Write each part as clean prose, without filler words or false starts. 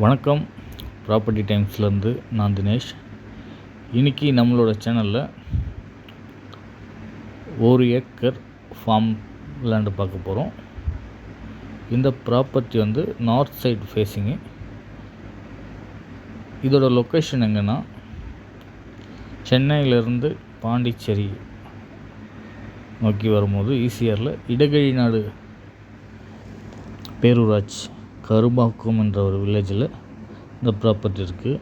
வணக்கம். ப்ராப்பர்ட்டி டைம்ஸ்லேருந்து நான் தினேஷ். இன்றைக்கி நம்மளோட சேனலில் 1 ஏக்கர் ஃபார்ம் லேண்டு பார்க்க போகிறோம். இந்த ப்ராப்பர்ட்டி நார்த் சைடு ஃபேஸிங்கு. இதோட லொக்கேஷன் எங்கன்னா சென்னையிலேருந்து பாண்டிச்சேரி நோக்கி வரும்போது ஈசிஆரில் இடகழிநாடு பேரூராட்சி கரும்பாக்கம் என்ற ஒரு வில்லேஜில் இந்த ப்ராப்பர்ட்டி இருக்குது.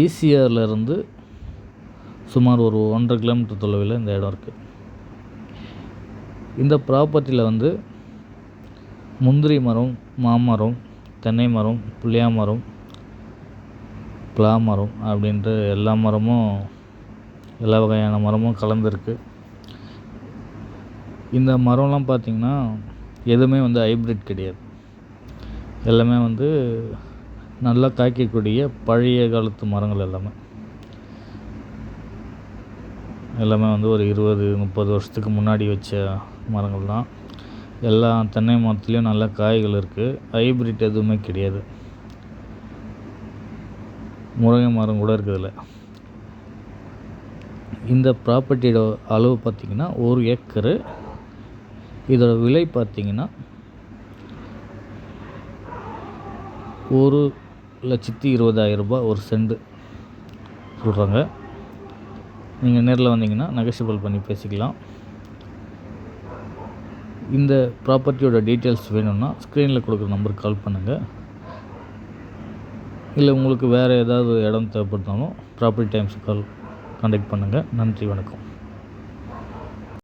ஈசிஆர்லேருந்து சுமார் ஒரு 1.5 கிலோமீட்டர் தொலைவில் இந்த இடம் இருக்குது. இந்த ப்ராப்பர்ட்டியில் முந்திரி மரம், மாமரம், தென்னை மரம், புளியா மரம், பலா மரம் அப்படின்ற எல்லா மரமும், எல்லா வகையான மரமும் கலந்துருக்கு. இந்த மரம்லாம் பார்த்திங்கன்னா எதுவுமே ஹைப்ரிட் கிடையாது. எல்லாமே நல்லா காய்க்கக்கூடிய பழைய காலத்து மரங்கள் எல்லாமே ஒரு 20-30 வருஷத்துக்கு முன்னாடி வச்ச மரங்கள் தான். எல்லா தென்னை மரத்துலேயும் நல்ல காய்கள் இருக்குது. ஹைப்ரிட் எதுவுமே கிடையாது. முருங்கை மரம் கூட இருக்குதுல்ல. இந்த ப்ராப்பர்ட்டியோட அளவு பார்த்திங்கன்னா 1 ஏக்கரு. இதோட விலை பார்த்திங்கன்னா 1,20,000 ரூபாய் ஒரு சென்ட் சொல்கிறாங்க. நீங்கள் நேரில் வந்தீங்கன்னா நெகோஷியபிள் பண்ணி பேசிக்கலாம். இந்த ப்ராப்பர்ட்டியோட டீட்டெயில்ஸ் வேணும்னா ஸ்க்ரீனில் கொடுக்குற நம்பருக்கு கால் பண்ணுங்கள். இல்லை உங்களுக்கு வேறு ஏதாவது இடம் தேவைப்பட்டாலும் ப்ராப்பர்ட்டி டைம்ஸ் கான்டாக்ட் பண்ணுங்கள். நன்றி, வணக்கம்.